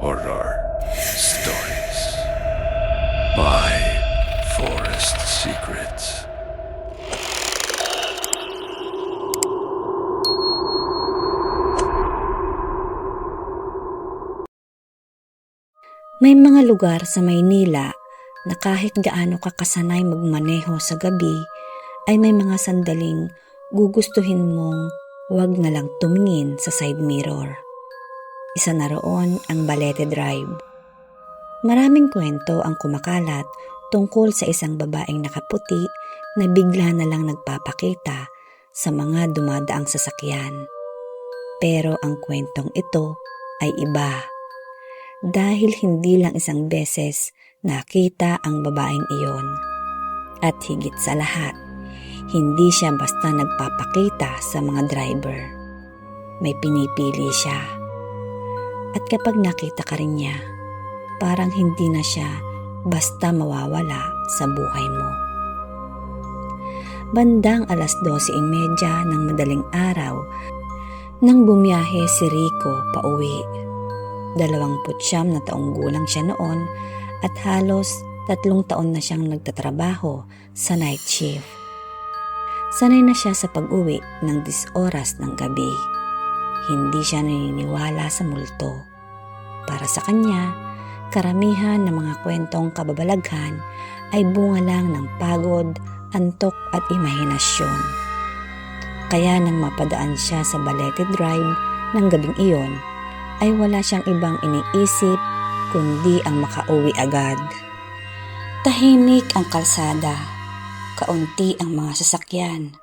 Horror Stories by Forest Secrets. May mga lugar sa Maynila na kahit gaano ka kasanay magmaneho sa gabi, ay may mga sandaling gugustuhin mong wag na lang tumingin sa side mirror. Isa na roon ang Balete Drive. Maraming kwento ang kumakalat tungkol sa isang babaeng nakaputi na bigla na lang nagpapakita sa mga dumadaang sasakyan. Pero ang kwentong ito ay iba. Dahil hindi lang isang beses nakita ang babaeng iyon. At higit sa lahat, hindi siya basta nagpapakita sa mga driver. May pinipili siya. At kapag nakita ka rin niya, parang hindi na siya basta mawawala sa buhay mo. Bandang 12:30 ng madaling araw nang bumiyahe si Rico pauwi. 29 na taong gulang siya noon at halos 3 taon na siyang nagtatrabaho sa night shift. Sanay na siya sa pag-uwi ng 10 oras ng gabi. Hindi siya naniniwala sa multo. Para sa kanya, karamihan ng mga kwentong kababalaghan ay bunga lang ng pagod, antok at imahinasyon. Kaya nang mapadaan siya sa Balete Drive ng gabing iyon, ay wala siyang ibang iniisip kundi ang makauwi agad. Tahimik ang kalsada, kaunti ang mga sasakyan,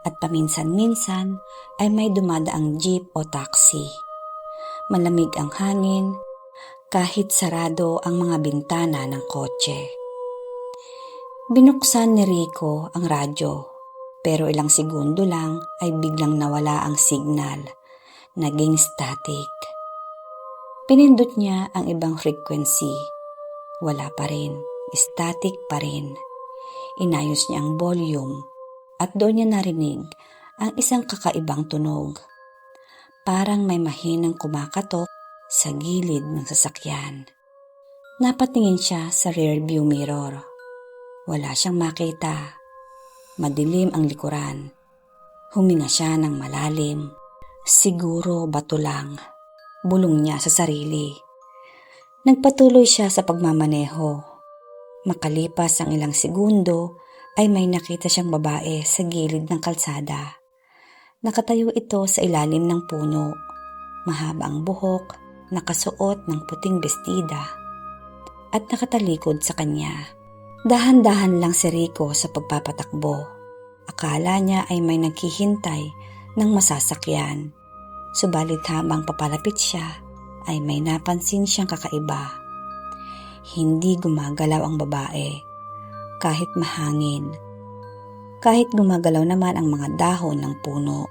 at paminsan-minsan ay may dumadaang jeep o taxi. Malamig ang hangin, kahit sarado ang mga bintana ng kotse. Binuksan ni Rico ang radyo, pero ilang segundo lang ay biglang nawala ang signal, naging static. Pinindot niya ang ibang frequency. Wala pa rin, static pa rin. Inayos niya ang volume at doon niya narinig ang isang kakaibang tunog. Parang may mahinang kumakatok sa gilid ng sasakyan. Napatingin siya sa rearview mirror. Wala siyang makita. Madilim ang likuran. Huminga siya ng malalim. Siguro bato lang. Bulong niya sa sarili. Nagpatuloy siya sa pagmamaneho. Makalipas ang ilang segundo ay may nakita siyang babae sa gilid ng kalsada. Nakatayo ito sa ilalim ng puno. Mahaba ang buhok, nakasuot ng puting bestida at nakatalikod sa kanya. Dahan-dahan lang si Rico sa pagpapatakbo. Akala niya ay may naghihintay ng masasakyan. Subalit habang papalapit siya, ay may napansin siyang kakaiba. Hindi gumagalaw ang babae, kahit mahangin. Kahit gumagalaw naman ang mga dahon ng puno,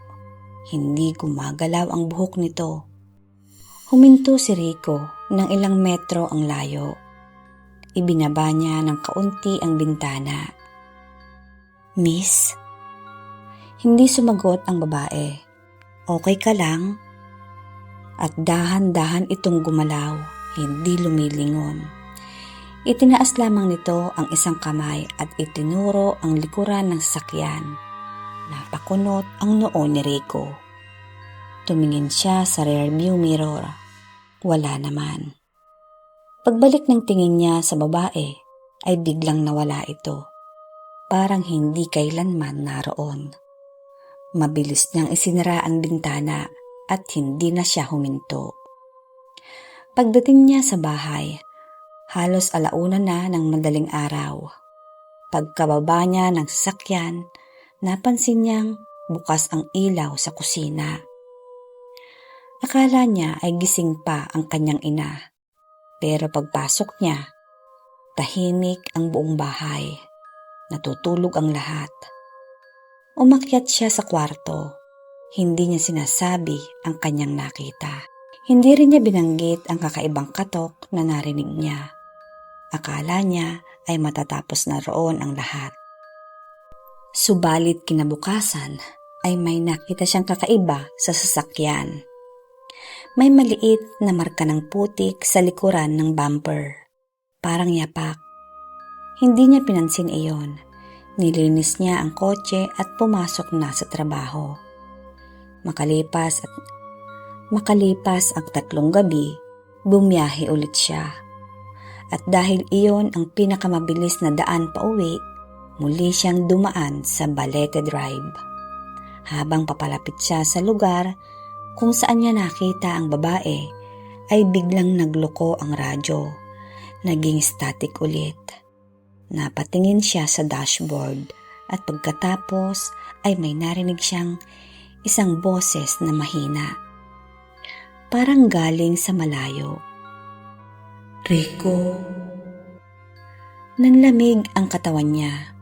hindi gumagalaw ang buhok nito. Huminto si Rico ng ilang metro ang layo. Ibinaba niya ng kaunti ang bintana. "Miss?" Hindi sumagot ang babae. "Okay ka lang?" At dahan-dahan itong gumalaw, hindi lumilingon. Itinaas lamang nito ang isang kamay at itinuro ang likuran ng sasakyan. Napakunot ang noo ni Rico. Tumingin siya sa rearview mirror. Wala naman. Pagbalik ng tingin niya sa babae, ay biglang nawala ito. Parang hindi kailanman naroon. Mabilis niyang isinara ang bintana at hindi na siya huminto. Pagdating niya sa bahay, halos 1:00 na ng madaling araw. Pagkababa niya ng sasakyan, napansin niyang bukas ang ilaw sa kusina. Akala niya ay gising pa ang kanyang ina. Pero pagpasok niya, tahimik ang buong bahay. Natutulog ang lahat. Umakyat siya sa kwarto. Hindi niya sinasabi ang kanyang nakita. Hindi rin niya binanggit ang kakaibang katok na narinig niya. Akala niya ay matatapos na roon ang lahat. Subalit kinabukasan ay may nakita siyang kakaiba sa sasakyan. May maliit na marka ng putik sa likuran ng bumper. Parang yapak. Hindi niya pinansin iyon. Nilinis niya ang kotse at pumasok na sa trabaho. Makalipas ang 3 gabi, bumiyahe ulit siya. At dahil iyon ang pinakamabilis na daan pauwi, muli siyang dumaan sa Balete Drive. Habang papalapit siya sa lugar kung saan niya nakita ang babae, ay biglang nagloko ang radyo. Naging static ulit. Napatingin siya sa dashboard at pagkatapos ay may narinig siyang isang boses na mahina. Parang galing sa malayo. "Rico." Nanlamig ang katawan niya.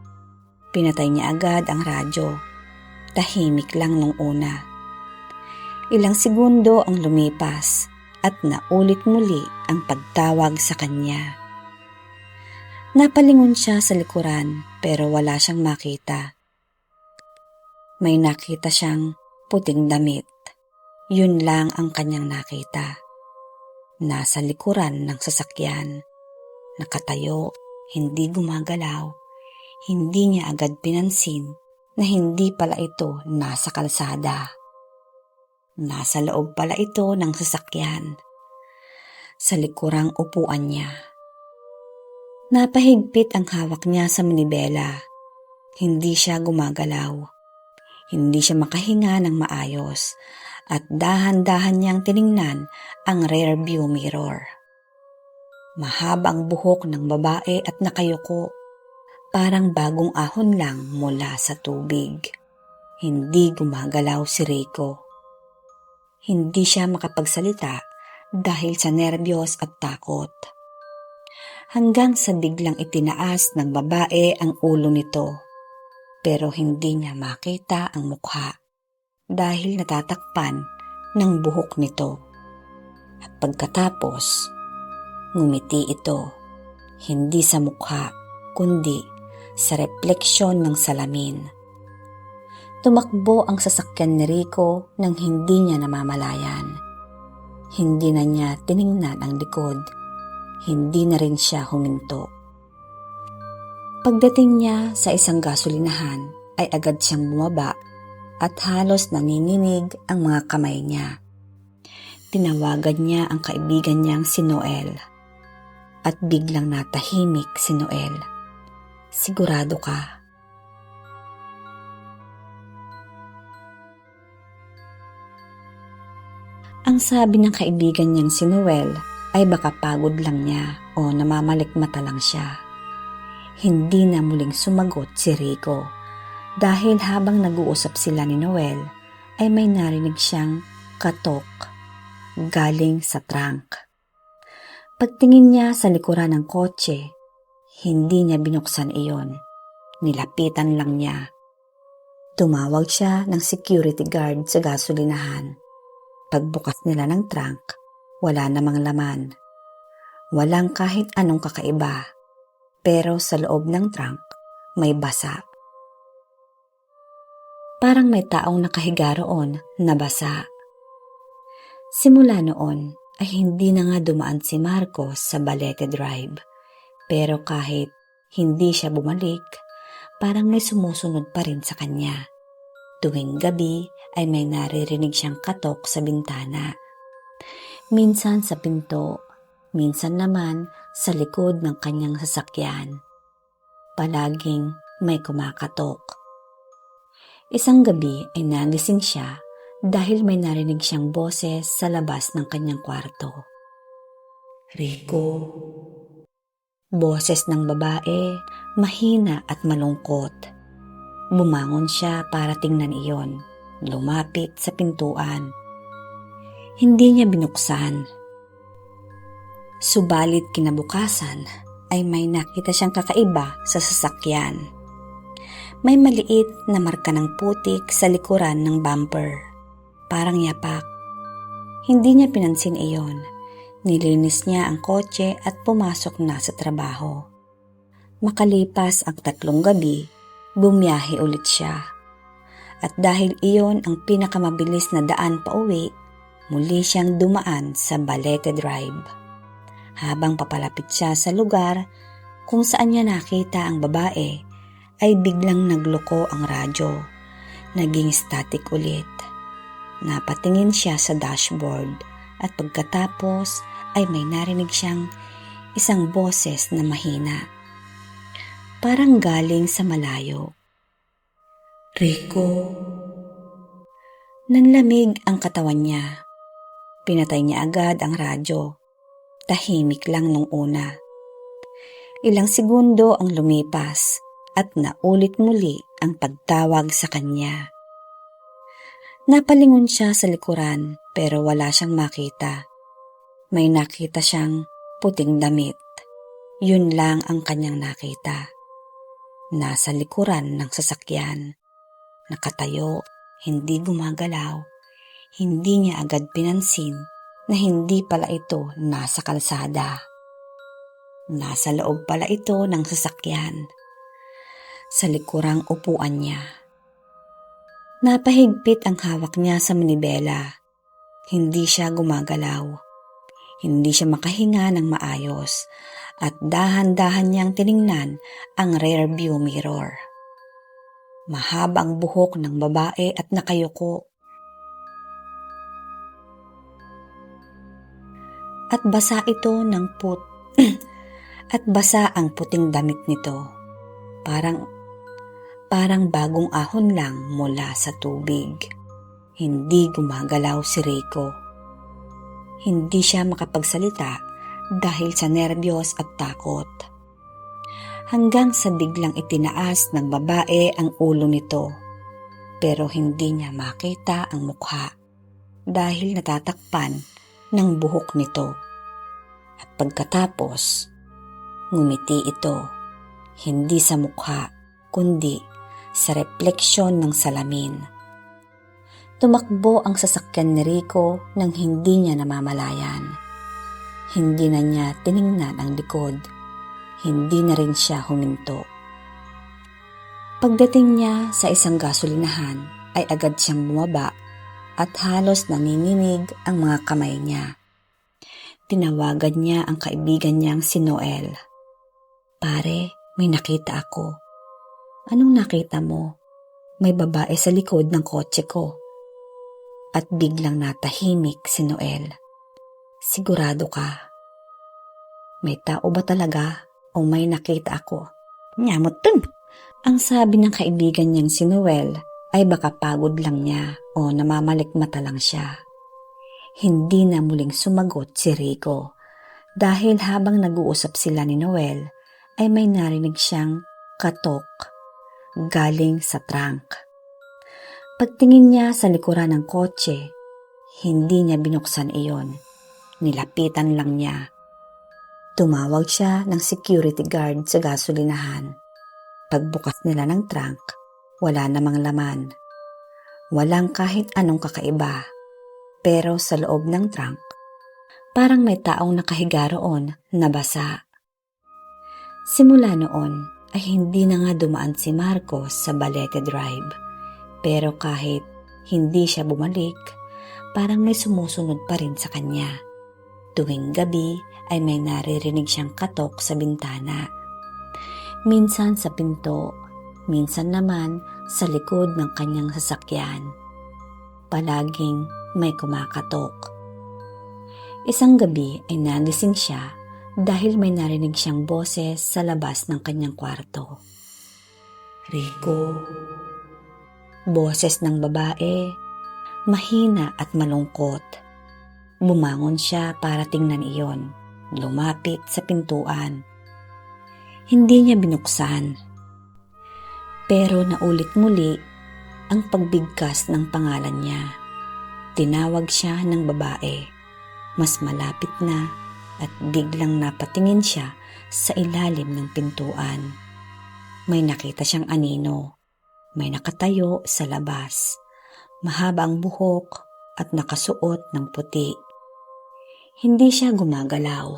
Pinatay niya agad ang radyo. Tahimik lang nung una. Ilang segundo ang lumipas at naulit muli ang pagtawag sa kanya. Napalingon siya sa likuran pero wala siyang makita. May nakita siyang puting damit. Yun lang ang kanyang nakita. Nasa likuran ng sasakyan. Nakatayo, hindi gumagalaw. Hindi niya agad pinansin na hindi pala ito nasa kalsada. Nasa loob pala ito ng sasakyan. Sa likurang upuan niya. Napahigpit ang hawak niya sa manibela. Hindi siya gumagalaw. Hindi siya makahinga ng maayos at dahan-dahan niyang tiningnan ang rear view mirror. Mahaba ang buhok ng babae at nakayuko. Parang bagong ahon lang mula sa tubig. Hindi gumagalaw si Rico. Hindi siya makapagsalita dahil sa nerbiyos at takot. Hanggang sa biglang itinaas ng babae ang ulo nito. Pero hindi niya makita ang mukha dahil natatakpan ng buhok nito. At pagkatapos, ngumiti ito, hindi sa mukha kundi sa refleksyon ng salamin. Tumakbo ang sasakyan ni Rico nang hindi niya namamalayan. Hindi na niya tiningnan ang likod. Hindi na rin siya huminto. Pagdating niya sa isang gasolinahan ay agad siyang bumaba at halos nanginginig ang mga kamay niya. Tinawagan niya ang kaibigan niyang si Noel at biglang natahimik si Noel. "Sigurado ka?" Ang sabi ng kaibigan niyang si Noel ay baka pagod lang niya o namamalikmata lang siya. Hindi na muling sumagot si Rico dahil habang nag-uusap sila ni Noel ay may narinig siyang katok galing sa trunk. Pagtingin niya sa likuran ng kotse, hindi niya binuksan iyon. Nilapitan lang niya. Tumawag siya ng security guard sa gasolinahan. Pagbukas nila ng trunk, wala namang laman. Walang kahit anong kakaiba. Pero sa loob ng trunk, may basa. Parang may taong nakahiga roon na basa. Simula noon ay hindi na nga dumaan si Marcos sa Balete Drive. Pero kahit hindi siya bumalik, parang may sumusunod pa rin sa kanya. Tuwing gabi ay may naririnig siyang katok sa bintana. Minsan sa pinto, minsan naman sa likod ng kanyang sasakyan. Palaging may kumakatok. Isang gabi ay nagising siya dahil may narinig siyang boses sa labas ng kanyang kwarto. "Rico." Boses ng babae, mahina at malungkot. Bumangon siya para tingnan iyon. Lumapit sa pintuan. Hindi niya binuksan. Subalit kinabukasan ay may nakita siyang kakaiba sa sasakyan. May maliit na marka ng putik sa likuran ng bumper. Parang yapak. Hindi niya pinansin iyon. Nilinis niya ang kotse at pumasok na sa trabaho. Makalipas ang 3 gabi, bumiyahe ulit siya. At dahil iyon ang pinakamabilis na daan pauwi, muli siyang dumaan sa Balete Drive. Habang papalapit siya sa lugar kung saan niya nakita ang babae, ay biglang nagloko ang radyo. Naging static ulit. Napatingin siya sa dashboard at pagkatapos ay may narinig siyang isang boses na mahina. Parang galing sa malayo. "Rico." Nanlamig ang katawan niya. Pinatay niya agad ang radyo. Tahimik lang nung una. Ilang segundo ang lumipas at naulit muli ang pagtawag sa kanya. Napalingon siya sa likuran pero wala siyang makita. May nakita siyang puting damit. Yun lang ang kanyang nakita. Nasa likuran ng sasakyan. Nakatayo, hindi gumagalaw. Hindi niya agad pinansin na hindi pala ito nasa kalsada. Nasa loob pala ito ng sasakyan. Sa likurang upuan niya. Napahigpit ang hawak niya sa manibela. Hindi siya gumagalaw. Hindi siya makahinga ng maayos at dahan-dahan niyang tiningnan ang rear view mirror. Mahaba ang buhok ng babae at nakayuko. At basa ito ng at basa ang puting damit nito. Parang bagong ahon lang mula sa tubig. Hindi gumagalaw si Rico. Hindi siya makapagsalita dahil sa nerbiyos at takot. Hanggang sa biglang itinaas ng babae ang ulo nito. Pero hindi niya makita ang mukha dahil natatakpan ng buhok nito. At pagkatapos, ngumiti ito. Hindi sa mukha, kundi sa refleksyon ng salamin. Tumakbo ang sasakyan ni Rico nang hindi niya namamalayan. Hindi na niya tiningnan ang likod. Hindi na rin siya huminto. Pagdating niya sa isang gasolinahan ay agad siyang bumaba at halos nanginginig ang mga kamay niya. Tinawagan niya ang kaibigan niyang si Noel. "Pare, may nakita ako." "Anong nakita mo?" "May babae sa likod ng kotse ko." At biglang natahimik si Noel. "Sigurado ka? May tao ba talaga o may nakita ako?" "Nyamot dun!" Ang sabi ng kaibigan niyang si Noel ay baka pagod lang niya o namamalikmata lang siya. Hindi na muling sumagot si Rico dahil habang nag-uusap sila ni Noel ay may narinig siyang katok galing sa trunk. Pagtingin niya sa likuran ng kotse, hindi niya binuksan iyon. Nilapitan lang niya. Tumawag siya ng security guard sa gasolinahan. Pagbukas nila ng trunk, wala namang laman. Walang kahit anong kakaiba. Pero sa loob ng trunk, parang may taong nakahiga roon na basa. Simula noon ay hindi na nga dumaan si Marcos sa Balete Drive. Pero kahit hindi siya bumalik, parang may sumusunod pa rin sa kanya. Tuwing gabi ay may naririnig siyang katok sa bintana. Minsan sa pinto, minsan naman sa likod ng kanyang sasakyan. Palaging may kumakatok. Isang gabi ay nagising siya dahil may narinig siyang boses sa labas ng kanyang kwarto. "Rico." Boses ng babae, mahina at malungkot. Bumangon siya para tingnan iyon. Lumapit sa pintuan. Hindi niya binuksan. Pero naulit muli ang pagbigkas ng pangalan niya. Tinawag siya ng babae. Mas malapit na at biglang napatingin siya sa ilalim ng pintuan. May nakita siyang anino. May nakatayo sa labas. Mahaba ang buhok at nakasuot ng puti. Hindi siya gumagalaw.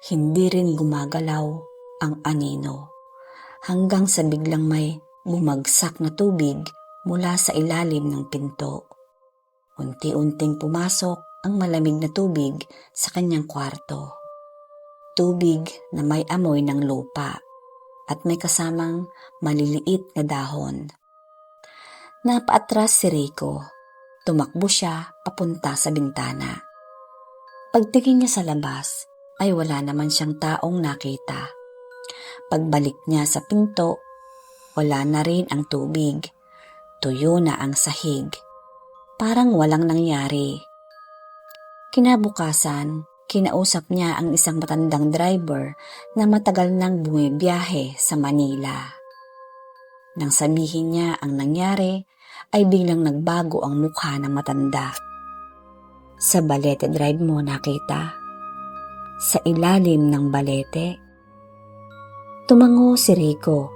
Hindi rin gumagalaw ang anino. Hanggang sa biglang may bumagsak na tubig mula sa ilalim ng pinto. Unti-unting pumasok ang malamig na tubig sa kanyang kwarto. Tubig na may amoy ng lupa at may kasamang maliliit na dahon. Napaatras si Rico. Tumakbo siya papunta sa bintana. Pagtingin niya sa labas ay wala naman siyang taong nakita. Pagbalik niya sa pinto, wala na rin ang tubig. Tuyo na ang sahig. Parang walang nangyari. Kinabukasan, kinausap niya ang isang matandang driver na matagal nang bumibiyahe sa Manila. Nang sabihin niya ang nangyari, ay biglang nagbago ang mukha ng matanda. Sa Balete Drive mo nakita? Sa ilalim ng balete? Tumango si Rico.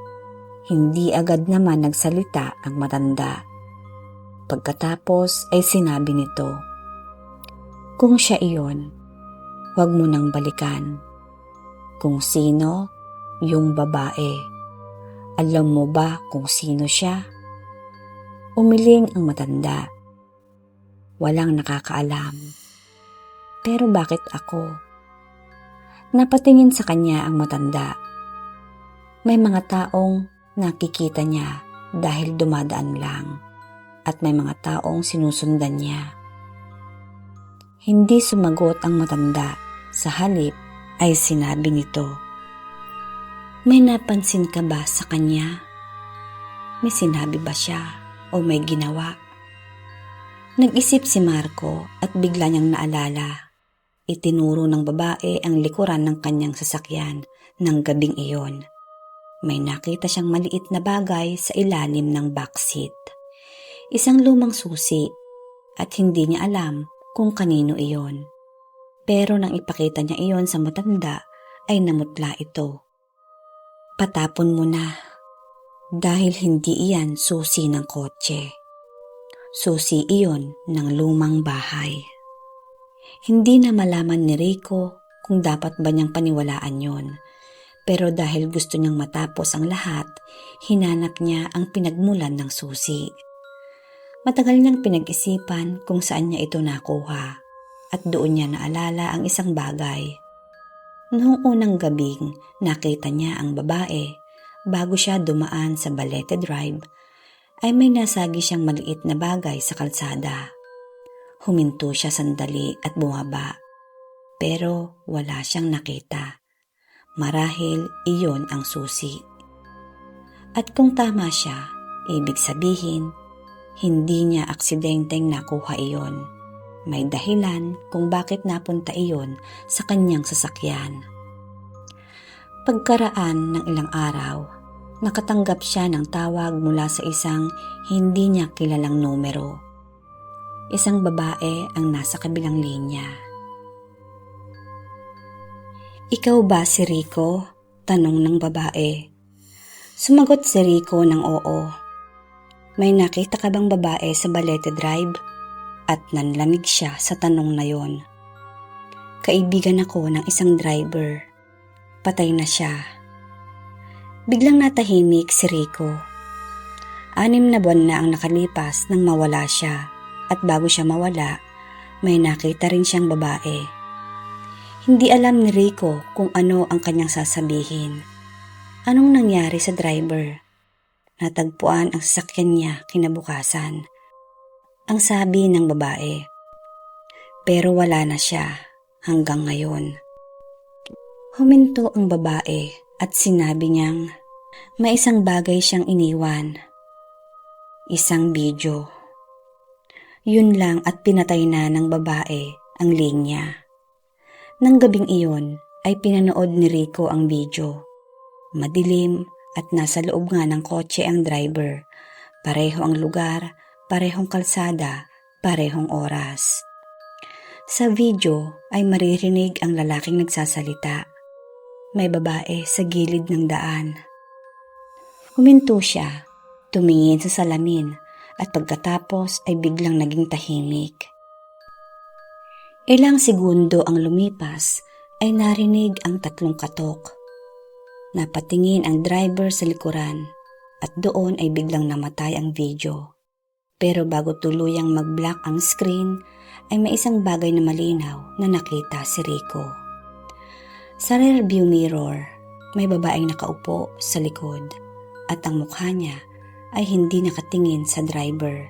Hindi agad naman nagsalita ang matanda. Pagkatapos ay sinabi nito, "Kung siya iyon, huwag mo nang balikan. Kung sino, yung babae. Alam mo ba kung sino siya?" Umiling ang matanda. Walang nakakaalam. Pero bakit ako? Napatingin sa kanya ang matanda. May mga taong nakikita niya dahil dumadaan lang at may mga taong sinusundan niya. Hindi sumagot ang matanda. Sa halip ay sinabi nito, "May napansin ka ba sa kanya? May sinabi ba siya o may ginawa?" Nag-isip si Marco at bigla niyang naalala. Itinuro ng babae ang likuran ng kanyang sasakyan ng gabing iyon. May nakita siyang maliit na bagay sa ilalim ng backseat. Isang lumang susi at hindi niya alam kung kanino iyon. Pero nang ipakita niya iyon sa matanda ay namutla ito. "Patapon mo na dahil hindi iyan susi ng kotse. Susi iyon ng lumang bahay." Hindi na malaman ni Rico kung dapat ba niyang paniwalaan yon. Pero dahil gusto niyang matapos ang lahat, hinanap niya ang pinagmulan ng susi. Matagal niyang pinag-isipan kung saan niya ito nakuha at doon niya naalala ang isang bagay. Noong unang gabing nakita niya ang babae bago siya dumaan sa Balete Drive, ay may nasagi siyang maliit na bagay sa kalsada. Huminto siya sandali at bumaba, pero wala siyang nakita. Marahil iyon ang susi. At kung tama siya, ibig sabihin, hindi niya aksidenteng nakuha iyon. May dahilan kung bakit napunta iyon sa kanyang sasakyan. Pagkaraan ng ilang araw, nakatanggap siya ng tawag mula sa isang hindi niya kilalang numero. Isang babae ang nasa kabilang linya. "Ikaw ba si Rico?" tanong ng babae. Sumagot si Rico ng oo. "May nakita ka bang babae sa Balete Drive?" At nanlamig siya sa tanong na yon. "Kaibigan ako ng isang driver. Patay na siya." Biglang natahimik si Rico. 6 na buwan na ang nakalipas nang mawala siya at bago siya mawala, may nakita rin siyang babae. Hindi alam ni Rico kung ano ang kanyang sasabihin. Anong nangyari sa driver? Natagpuan ang sasakyan niya kinabukasan. Ang sabi ng babae. Pero wala na siya hanggang ngayon. Huminto ang babae at sinabi niyang may isang bagay siyang iniwan. Isang video. Yun lang at pinatay na ng babae ang linya. Nang gabing iyon ay pinanood ni Rico ang video. Madilim at nasa loob nga ng kotse ang driver. Pareho ang lugar, parehong kalsada, parehong oras. Sa video ay maririnig ang lalaking nagsasalita. May babae sa gilid ng daan. Huminto siya, tumingin sa salamin at pagkatapos ay biglang naging tahimik. Ilang segundo ang lumipas ay narinig ang 3 katok. Napatingin ang driver sa likuran at doon ay biglang namatay ang video. Pero bago tuluyang mag-black ang screen ay may isang bagay na malinaw na nakita si Rico. Sa rearview mirror, may babaeng nakaupo sa likod at ang mukha niya ay hindi nakatingin sa driver.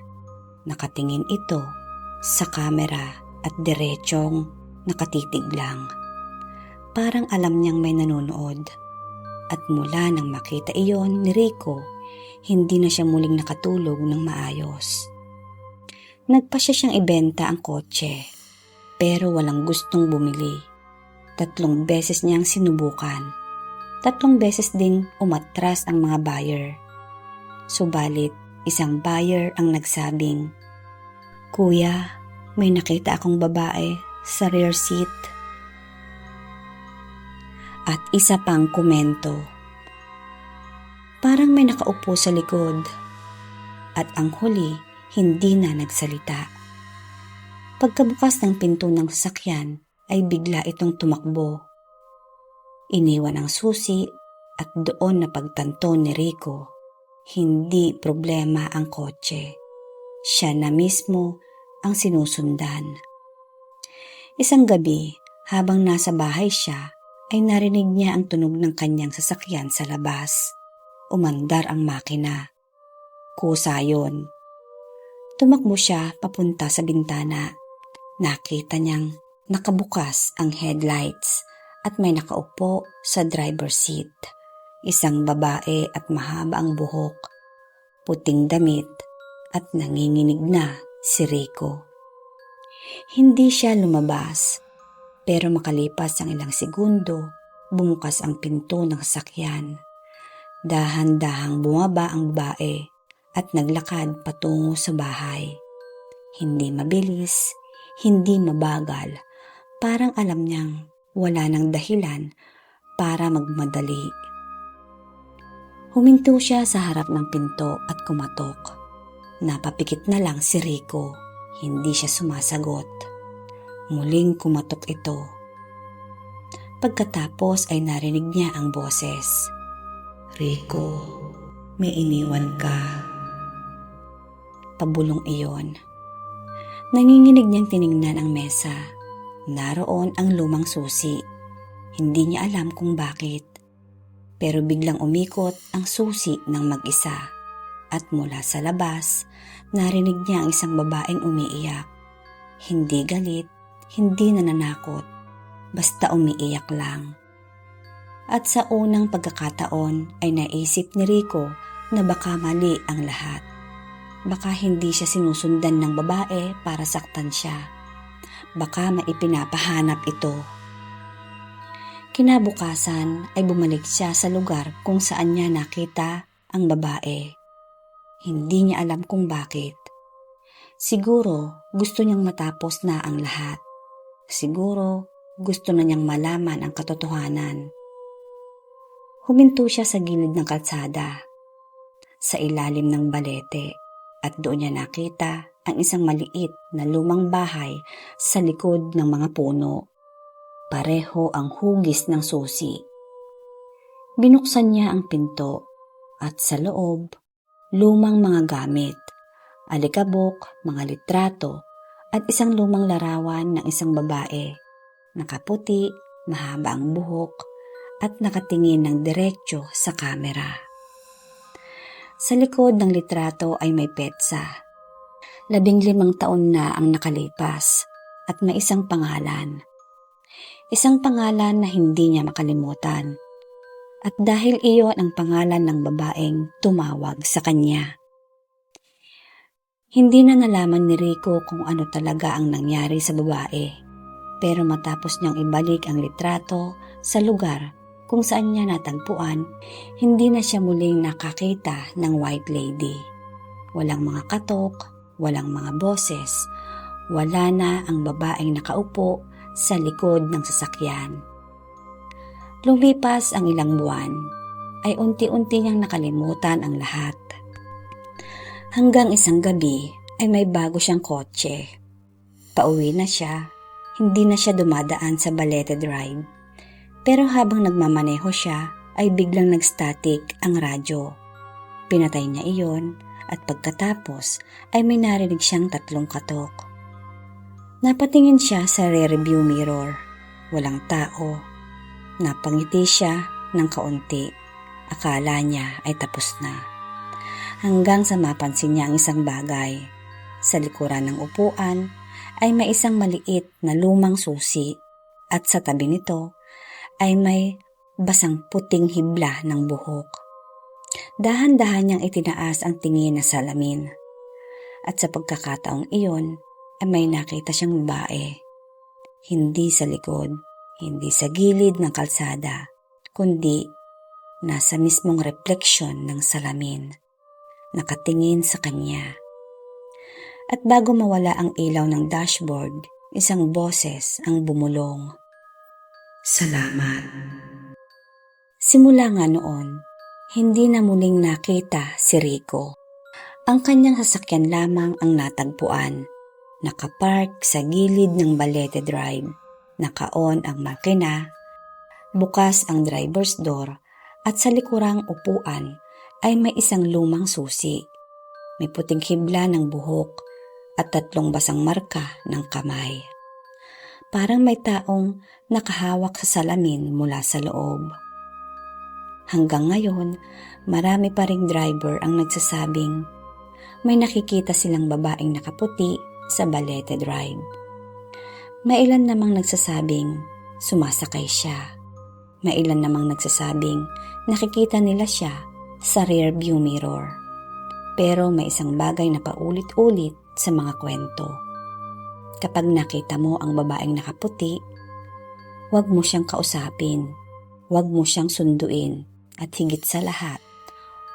Nakatingin ito sa camera at diretsong nakatitig lang. Parang alam niyang may nanonood. At mula nang makita iyon ni Rico, hindi na siya muling nakatulog ng maayos. Nagpasya siyang ibenta ang kotse, pero walang gustong bumili. 3 beses niyang sinubukan. 3 beses ding umatras ang mga buyer. Subalit, isang buyer ang nagsabing, "Kuya, may nakita akong babae sa rear seat." At isa pang komento, "Parang may nakaupo sa likod." At ang huli, hindi na nagsalita. Pagkabukas ng pinto ng sasakyan, ay bigla itong tumakbo. Iniwan ang susi at doon na pagtanto ni Rico, hindi problema ang kotse. Siya na mismo ang sinusundan. Isang gabi, habang nasa bahay siya, ay narinig niya ang tunog ng kanyang sasakyan sa labas. Umandar ang makina. Kusa yun. Tumakbo siya papunta sa bintana. Nakita niyang nakabukas ang headlights at may nakaupo sa driver's seat. Isang babae at mahaba ang buhok, puting damit at nanginginig na si Rico. Hindi siya lumabas. Pero makalipas ang ilang segundo, bumukas ang pinto ng sasakyan. Dahan-dahang bumaba ang babae at naglakad patungo sa bahay. Hindi mabilis, hindi mabagal, parang alam niyang wala nang dahilan para magmadali. Huminto siya sa harap ng pinto at kumatok. Napapikit na lang si Rico, hindi siya sumasagot. Muling kumatok ito. Pagkatapos ay narinig niya ang boses. "Rico, may iniwan ka." Pabulong iyon. Nanginginig niyang tiningnan ang mesa. Naroon ang lumang susi. Hindi niya alam kung bakit. Pero biglang umikot ang susi ng mag-isa. At mula sa labas, narinig niya ang isang babaeng umiiyak. Hindi galit, hindi nananakot, basta umiiyak lang. At sa unang pagkakataon ay naisip ni Rico na baka mali ang lahat. Baka hindi siya sinusundan ng babae para saktan siya. Baka maipinapahanap ito. Kinabukasan ay bumalik siya sa lugar kung saan niya nakita ang babae. Hindi niya alam kung bakit. Siguro gusto niyang matapos na ang lahat. Siguro gusto na niyang malaman ang katotohanan. Huminto siya sa gilid ng kalsada, sa ilalim ng balete, at doon niya nakita ang isang maliit na lumang bahay sa likod ng mga puno. Pareho ang hugis ng susi. Binuksan niya ang pinto at sa loob, lumang mga gamit, alikabok, mga litrato, at isang lumang larawan ng isang babae, nakaputi, mahaba ang buhok, at nakatingin ng diretsyo sa kamera. Sa likod ng litrato ay may petsa. 15 taon na ang nakalipas at may isang pangalan. Isang pangalan na hindi niya makalimutan. At dahil iyon ang pangalan ng babaeng tumawag sa kanya. Hindi na nalaman ni Rico kung ano talaga ang nangyari sa babae. Pero matapos niyang ibalik ang litrato sa lugar kung saan niya natagpuan, hindi na siya muling nakakita ng white lady. Walang mga katok, walang mga boses, wala na ang babaeng nakaupo sa likod ng sasakyan. Lumipas ang ilang buwan, ay unti-unti niyang nakalimutan ang lahat. Hanggang isang gabi ay may bago siyang kotse. Pauwi na siya, hindi na siya dumadaan sa Balete Drive. Pero habang nagmamaneho siya ay biglang nag-static ang radyo. Pinatay niya iyon at pagkatapos ay may narinig siyang 3 katok. Napatingin siya sa rearview mirror. Walang tao. Napangiti siya ng kaunti. Akala niya ay tapos na. Hanggang sa mapansin niya ang isang bagay. Sa likuran ng upuan ay may isang maliit na lumang susi at sa tabi nito ay may basang puting hibla ng buhok. Dahan-dahan niyang itinaas ang tingin na salamin. At sa pagkakataong iyon ay may nakita siyang babae. Hindi sa likod, hindi sa gilid ng kalsada, kundi nasa mismong refleksyon ng salamin. Nakatingin sa kanya. At bago mawala ang ilaw ng dashboard, isang boses ang bumulong. Salamat. Simula nga noon, hindi na muling nakita si Rico. Ang kanyang sasakyan lamang ang natagpuan. Nakapark sa gilid ng Balete Drive. Naka-on ang makina. Bukas ang driver's door at sa likurang upuan ay may isang lumang susi. May puting hibla ng buhok at 3 basang marka ng kamay. Parang may taong nakahawak sa salamin mula sa loob. Hanggang ngayon, marami pa ring driver ang nagsasabing may nakikita silang babaeng nakaputi sa Balete Drive. May ilan namang nagsasabing sumasakay siya. May ilan namang nagsasabing nakikita nila siya sa rear view mirror. Pero may isang bagay na paulit-ulit sa mga kwento. Kapag nakita mo ang babaeng nakaputi, huwag mo siyang kausapin, huwag mo siyang sunduin, at higit sa lahat,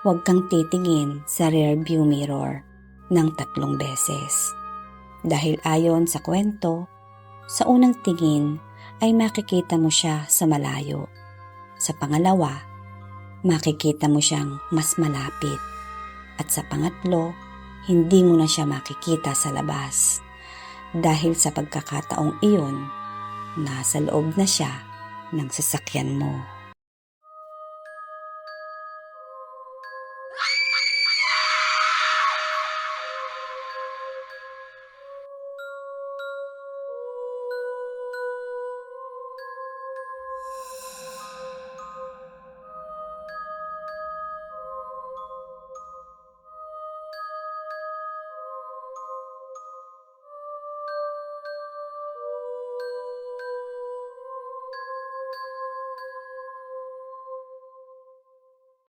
huwag kang titingin sa rear view mirror ng 3 beses. Dahil ayon sa kwento, sa unang tingin ay makikita mo siya sa malayo. Sa pangalawa, makikita mo siyang mas malapit. At sa pangatlo, hindi mo na siya makikita sa labas. Dahil sa pagkakataong iyon, nasa loob na siya ng sasakyan mo.